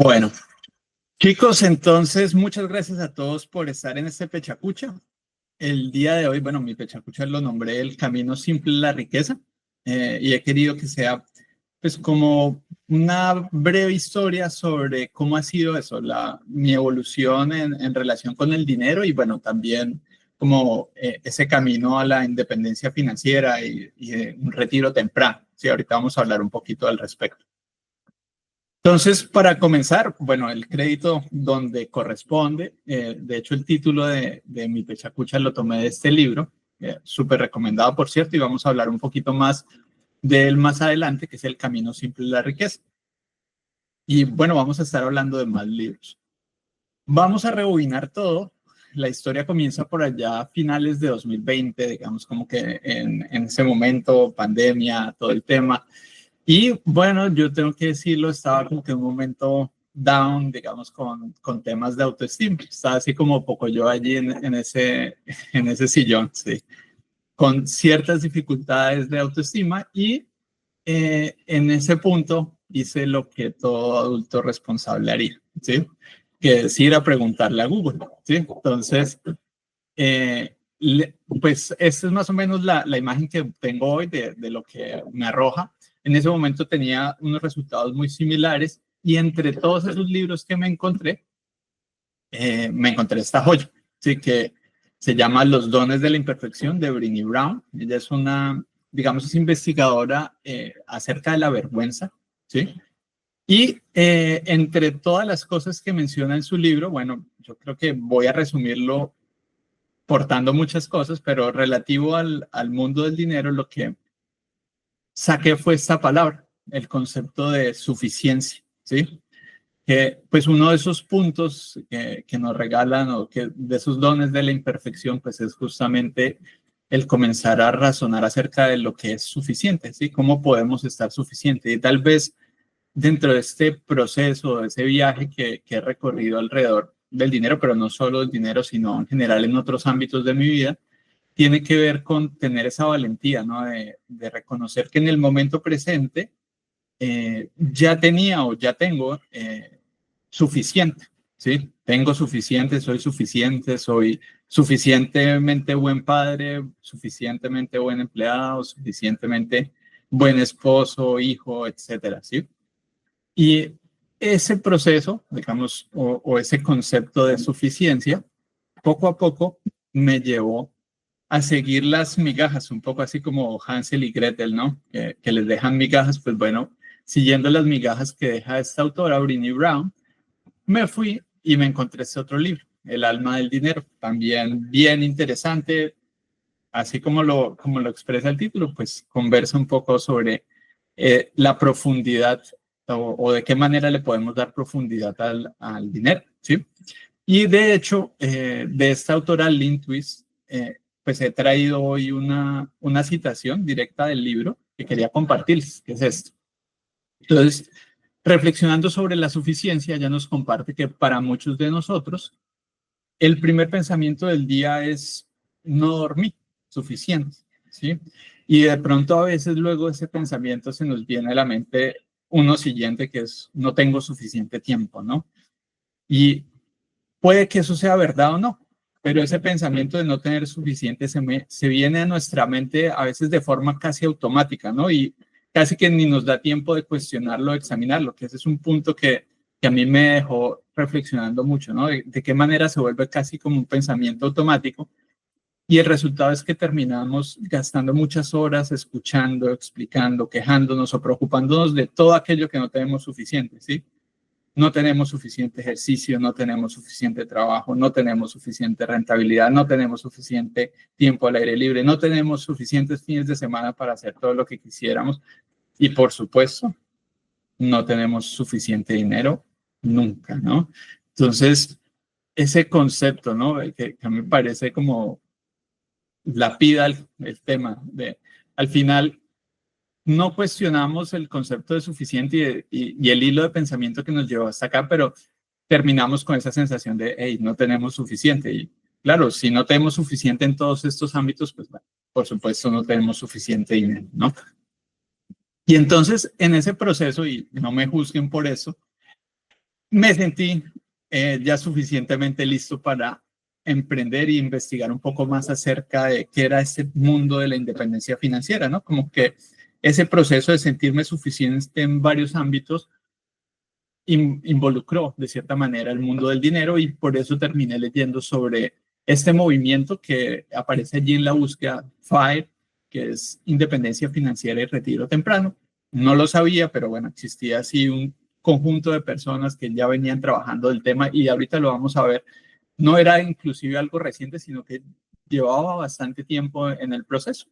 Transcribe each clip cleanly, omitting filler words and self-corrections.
Bueno, chicos, entonces muchas gracias a todos por estar en este Pechacucha. El día de hoy, bueno, mi Pechacucha lo nombré El Camino Simple a la Riqueza, y he querido que sea pues como una breve historia sobre cómo ha sido eso, mi evolución en relación con el dinero y bueno, también como ese camino a la independencia financiera y un retiro temprano. Sí, ahorita vamos a hablar un poquito al respecto. Entonces, para comenzar, bueno, el crédito donde corresponde, de hecho el título de mi Pechacucha lo tomé de este libro, súper recomendado por cierto, y vamos a hablar un poquito más de él más adelante, que es El Camino Simple de la Riqueza. Y bueno, vamos a estar hablando de más libros. Vamos a rebobinar todo. La historia comienza por allá a finales de 2020, digamos como que en ese momento, pandemia, todo el tema. Y bueno, yo tengo que decirlo, estaba como que en un momento down, digamos, con temas de autoestima. Estaba así como poco yo allí en ese sillón, sí, con ciertas dificultades de autoestima y en ese punto hice lo que todo adulto responsable haría, ¿sí? Que es ir a preguntarle a Google, ¿sí? Entonces, pues esta es más o menos la imagen que tengo hoy de lo que me arroja. En ese momento tenía unos resultados muy similares y entre todos esos libros que me encontré esta joya, ¿sí? Que se llama Los dones de la imperfección de Brené Brown. Ella es una, digamos, es investigadora acerca de la vergüenza, ¿sí? Y entre todas las cosas que menciona en su libro, bueno, yo creo que voy a resumirlo portando muchas cosas, pero relativo al mundo del dinero, lo que saqué fue esta palabra, el concepto de suficiencia, ¿sí? Que pues uno de esos puntos que nos regalan o que de esos dones de la imperfección, pues es justamente el comenzar a razonar acerca de lo que es suficiente, ¿sí? ¿Cómo podemos estar suficientes? Y tal vez dentro de este proceso, de ese viaje que he recorrido alrededor del dinero, pero no solo del dinero, sino en general en otros ámbitos de mi vida, tiene que ver con tener esa valentía, ¿no? De reconocer que en el momento presente ya tenía o ya tengo suficiente, ¿sí? Tengo suficiente, soy suficientemente buen padre, suficientemente buen empleado, suficientemente buen esposo, hijo, etcétera, ¿sí? Y ese proceso, digamos, o ese concepto de suficiencia, poco a poco me llevó a seguir las migajas, un poco así como Hansel y Gretel, ¿no? Que les dejan migajas, pues bueno, siguiendo las migajas que deja esta autora, Brené Brown, me fui y me encontré este otro libro, El alma del dinero, también bien interesante, así como lo expresa el título, pues conversa un poco sobre la profundidad o de qué manera le podemos dar profundidad al dinero, ¿sí? Y de hecho, de esta autora, Lynn Twist, pues he traído hoy una citación directa del libro que quería compartirles, que es esto. Entonces, reflexionando sobre la suficiencia, ya nos comparte que para muchos de nosotros, el primer pensamiento del día es no dormí suficiente, ¿sí? Y de pronto a veces luego ese pensamiento se nos viene a la mente uno siguiente que es no tengo suficiente tiempo, ¿no? Y puede que eso sea verdad o no, pero ese pensamiento de no tener suficiente se viene a nuestra mente a veces de forma casi automática, ¿no? Y casi que ni nos da tiempo de cuestionarlo, de examinarlo, que ese es un punto que a mí me dejó reflexionando mucho, ¿no? De qué manera se vuelve casi como un pensamiento automático y el resultado es que terminamos gastando muchas horas escuchando, explicando, quejándonos o preocupándonos de todo aquello que no tenemos suficiente, ¿sí? No tenemos suficiente ejercicio, no tenemos suficiente trabajo, no tenemos suficiente rentabilidad, no tenemos suficiente tiempo al aire libre, no tenemos suficientes fines de semana para hacer todo lo que quisiéramos y por supuesto no tenemos suficiente dinero nunca, ¿no? Entonces, ese concepto, ¿no? Que a mí me parece como lapida el tema de, al final, no cuestionamos el concepto de suficiente y el hilo de pensamiento que nos llevó hasta acá, pero terminamos con esa sensación de, hey, no tenemos suficiente. Y claro, si no tenemos suficiente en todos estos ámbitos, pues bueno, por supuesto no tenemos suficiente dinero, ¿no? Y entonces, en ese proceso, y no me juzguen por eso, me sentí ya suficientemente listo para emprender e investigar un poco más acerca de qué era este mundo de la independencia financiera, ¿no? Como que ese proceso de sentirme suficiente en varios ámbitos involucró de cierta manera el mundo del dinero, y por eso terminé leyendo sobre este movimiento que aparece allí en la búsqueda, FIRE, que es Independencia Financiera y Retiro Temprano. No lo sabía, pero bueno, existía así un conjunto de personas que ya venían trabajando del tema, y ahorita lo vamos a ver. No era inclusive algo reciente, sino que llevaba bastante tiempo en el proceso.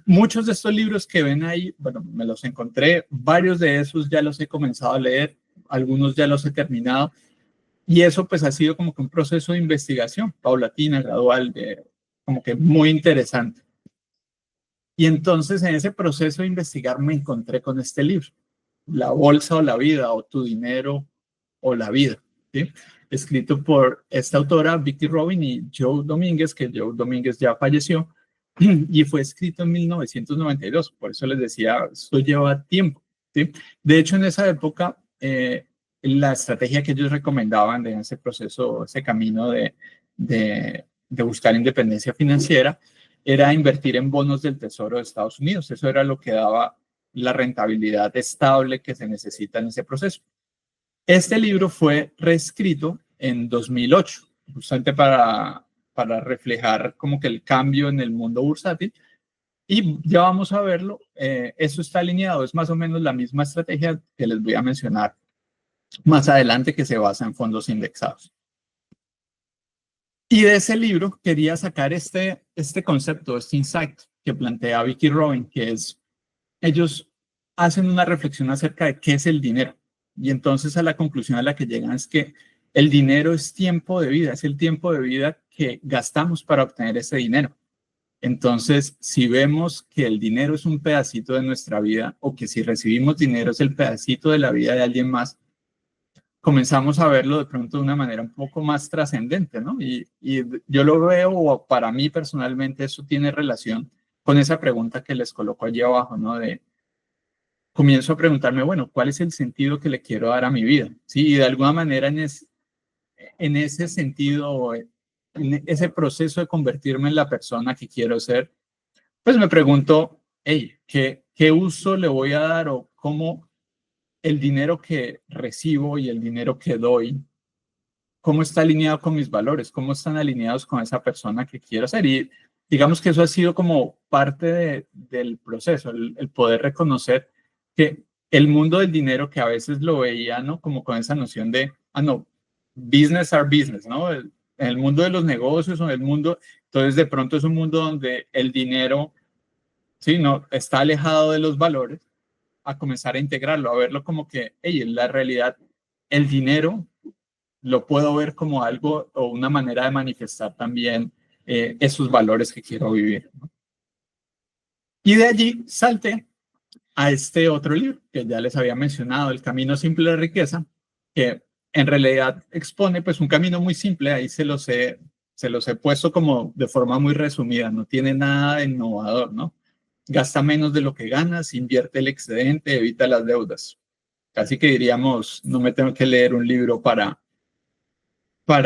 Muchos de estos libros que ven ahí, bueno, me los encontré, varios de esos ya los he comenzado a leer, algunos ya los he terminado, y eso pues ha sido como que un proceso de investigación paulatina, gradual, como que muy interesante. Y entonces en ese proceso de investigar me encontré con este libro, La Bolsa o la Vida, o Tu Dinero o la Vida, ¿sí? Escrito por esta autora, Vicki Robin, y Joe Domínguez, que Joe Domínguez ya falleció, y fue escrito en 1992, por eso les decía, esto lleva tiempo, ¿sí? De hecho, en esa época, la estrategia que ellos recomendaban de ese proceso, ese camino de buscar independencia financiera, era invertir en bonos del Tesoro de Estados Unidos. Eso era lo que daba la rentabilidad estable que se necesita en ese proceso. Este libro fue reescrito en 2008, justamente para reflejar como que el cambio en el mundo bursátil, y ya vamos a verlo. Eso está alineado, es más o menos la misma estrategia que les voy a mencionar más adelante, que se basa en fondos indexados. Y de ese libro quería sacar este concepto, este insight que plantea Vicki Robin, que es, ellos hacen una reflexión acerca de qué es el dinero. Y entonces a la conclusión a la que llegan es que el dinero es tiempo de vida, es el tiempo de vida que gastamos para obtener ese dinero. Entonces, si vemos que el dinero es un pedacito de nuestra vida, o que si recibimos dinero es el pedacito de la vida de alguien más, comenzamos a verlo de pronto de una manera un poco más trascendente, ¿no? Y yo lo veo, o para mí personalmente, eso tiene relación con esa pregunta que les coloco allí abajo, ¿no? Comienzo a preguntarme, bueno, ¿cuál es el sentido que le quiero dar a mi vida? Sí, y de alguna manera en ese sentido, en ese proceso de convertirme en la persona que quiero ser, pues me pregunto, hey, ¿qué uso le voy a dar, o cómo el dinero que recibo y el dinero que doy, cómo está alineado con mis valores, cómo están alineados con esa persona que quiero ser? Y digamos que eso ha sido como parte del proceso, el poder reconocer que el mundo del dinero, que a veces lo veía, ¿no? Como con esa noción de, no, business are business, ¿no? En el mundo de los negocios, o en el mundo, entonces de pronto es un mundo donde el dinero, sí, no, está alejado de los valores, a comenzar a integrarlo, a verlo como que, hey, en la realidad, el dinero lo puedo ver como algo, o una manera de manifestar también esos valores que quiero vivir, ¿no? Y de allí salté a este otro libro que ya les había mencionado, El Camino Simple de Riqueza, que en realidad expone pues un camino muy simple. Ahí se los he puesto como de forma muy resumida, no tiene nada de innovador, ¿no? Gasta menos de lo que ganas, invierte el excedente, evita las deudas. Casi que diríamos, no me tengo que leer un libro para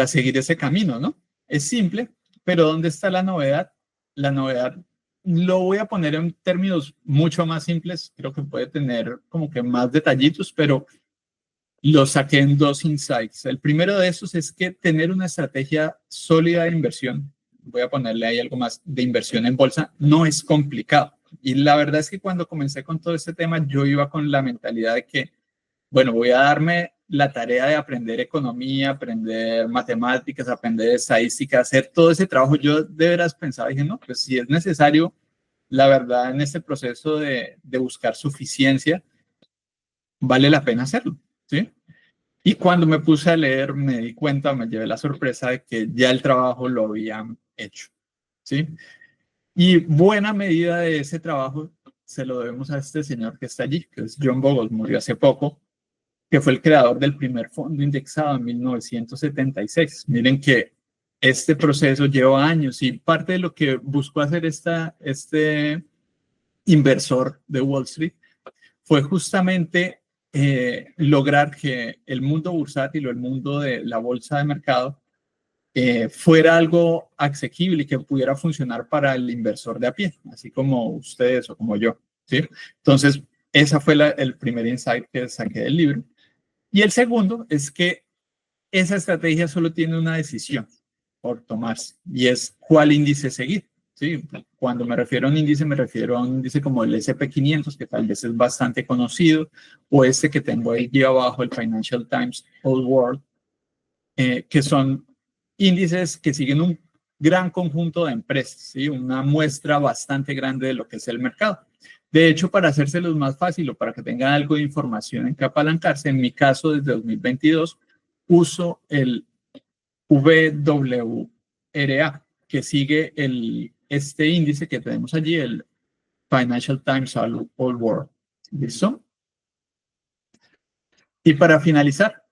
seguir ese camino, ¿no? Es simple, pero ¿dónde está la novedad? La novedad lo voy a poner en términos mucho más simples, creo que puede tener como que más detallitos, pero lo saqué en dos insights. El primero de esos es que tener una estrategia sólida de inversión, voy a ponerle ahí algo más, de inversión en bolsa, no es complicado. Y la verdad es que cuando comencé con todo este tema, yo iba con la mentalidad de que, bueno, voy a darme la tarea de aprender economía, aprender matemáticas, aprender estadística, hacer todo ese trabajo. Yo de veras pensaba, dije, no, pues si es necesario, la verdad, en este proceso de buscar suficiencia, vale la pena hacerlo, ¿sí? Y cuando me puse a leer, me di cuenta, me llevé la sorpresa de que ya el trabajo lo habían hecho, ¿sí? Y buena medida de ese trabajo se lo debemos a este señor que está allí, que es John Bogle, murió hace poco, que fue el creador del primer fondo indexado en 1976. Miren que este proceso lleva años, y parte de lo que buscó hacer este inversor de Wall Street fue justamente lograr que el mundo bursátil o el mundo de la bolsa de mercado fuera algo asequible y que pudiera funcionar para el inversor de a pie, así como ustedes o como yo, ¿sí? Entonces, esa fue el primer insight que saqué del libro. Y el segundo es que esa estrategia solo tiene una decisión por tomarse y es cuál índice seguir. ¿Sí? Cuando me refiero a un índice, me refiero a un índice como el SP500, que tal vez es bastante conocido, o este que tengo ahí abajo, el Financial Times All World, que son índices que siguen un gran conjunto de empresas, ¿sí? Una muestra bastante grande de lo que es el mercado. De hecho, para hacérselos más fácil o para que tengan algo de información en que apalancarse, en mi caso, desde 2022, uso el VWRA, que sigue este índice que tenemos allí, el Financial Times All World. ¿Listo? Y para finalizar,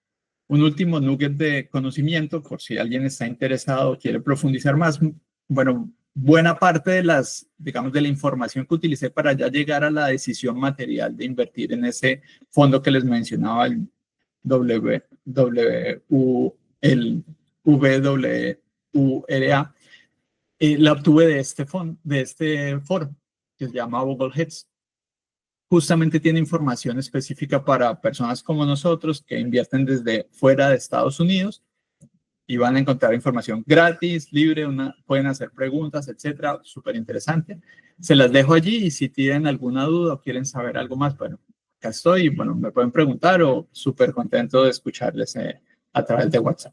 un último nugget de conocimiento, por si alguien está interesado o quiere profundizar más. Bueno, buena parte de digamos, de la información que utilicé para ya llegar a la decisión material de invertir en ese fondo que les mencionaba, el VWRA, la obtuve de este foro que se llama Bogleheads. Justamente tiene información específica para personas como nosotros que invierten desde fuera de Estados Unidos y van a encontrar información gratis, libre, pueden hacer preguntas, etcétera, súper interesante. Se las dejo allí y si tienen alguna duda o quieren saber algo más, bueno, acá estoy y bueno, me pueden preguntar o súper contento de escucharles a través de WhatsApp.